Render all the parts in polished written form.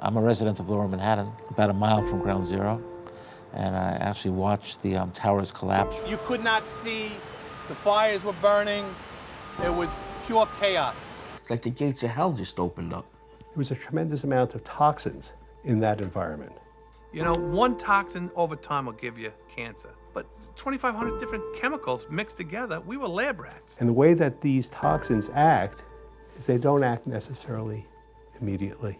I'm a resident of Lower Manhattan, about a mile from Ground Zero, and I actually watched the towers collapse. You could not see, the fires were burning, it was pure chaos. It's like the gates of hell just opened up. There was a tremendous amount of toxins in that environment. You know, one toxin over time will give you cancer, but 2,500 different chemicals mixed together, we were lab rats. And the way that these toxins act is they don't act necessarily immediately.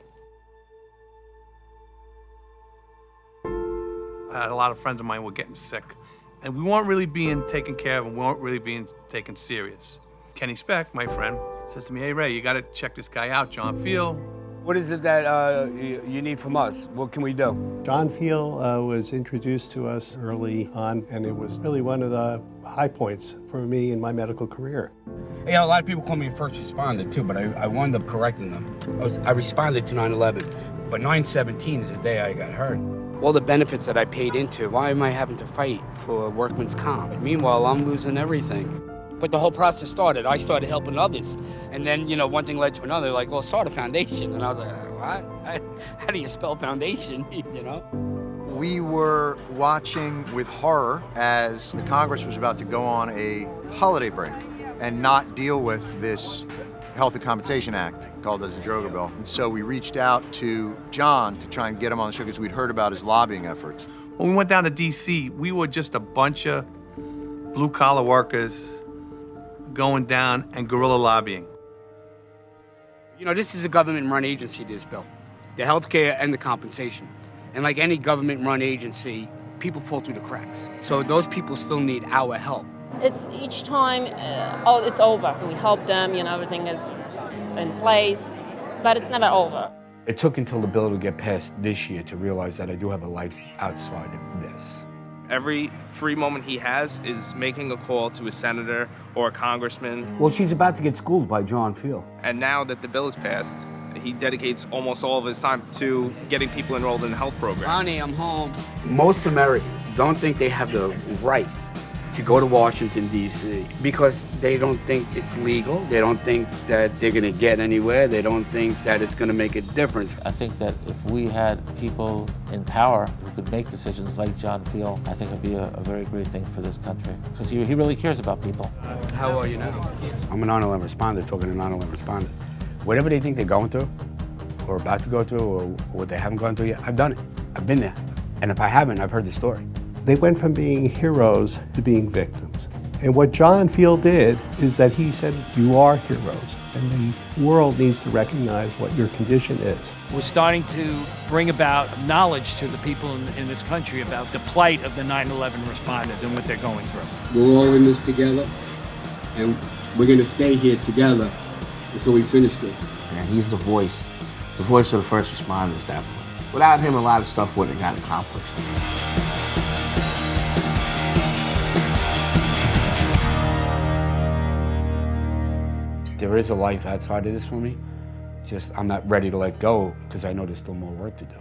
I had a lot of friends of mine who were getting sick, and we weren't really being taken care of and we weren't really being taken serious. Kenny Speck, my friend, says to me, "Hey Ray, you gotta check this guy out, John Feal." What is it that you need from us? What can we do? John Feal was introduced to us early on, and it was really one of the high points for me in my medical career. Yeah, a lot of people call me a first responder too, but I wound up correcting them. I responded to 9/11, but 9/17 is the day I got hurt. All the benefits that I paid into, why am I having to fight for workman's comp? Meanwhile, I'm losing everything. But the whole process started. I started helping others. And then, you know, one thing led to another. Like, well, start a foundation. And I was like, what? How do you spell foundation, you know? We were watching with horror as the Congress was about to go on a holiday break and not deal with this Health and Compensation Act, called as the Droga Bill. And so we reached out to John to try and get him on the show because we'd heard about his lobbying efforts. When we went down to DC, we were just a bunch of blue-collar workers going down and guerrilla lobbying. You know, this is a government-run agency, this bill. The healthcare and the compensation. And like any government-run agency, people fall through the cracks. So those people still need our help. It's each time, it's over. We help them, you know, everything is in place, but it's never over. It took until the bill would get passed this year to realize that I do have a life outside of this. Every free moment he has is making a call to a senator or a congressman. Well, she's about to get schooled by John Feal. And now that the bill is passed, he dedicates almost all of his time to getting people enrolled in the health program. Ronnie, I'm home. Most Americans don't think they have the right to go to Washington, D.C. because they don't think it's legal. They don't think that they're going to get anywhere. They don't think that it's going to make a difference. I think that if we had people in power who could make decisions like John Feal, I think it'd be a very great thing for this country, because he really cares about people. How are you now? I'm a 9/11 responder talking to 9/11 responders. Whatever they think they're going through, or about to go through, or what they haven't gone through yet, I've done it. I've been there. And if I haven't, I've heard the story. They went from being heroes to being victims. And what John Feal did is that he said, you are heroes, and the world needs to recognize what your condition is. We're starting to bring about knowledge to the people in this country about the plight of the 9/11 responders and what they're going through. We're all in this together, and we're going to stay here together until we finish this. And he's the voice of the first responders, definitely. Without him, a lot of stuff wouldn't have got accomplished. There is a life outside of this for me. Just I'm not ready to let go because I know there's still more work to do.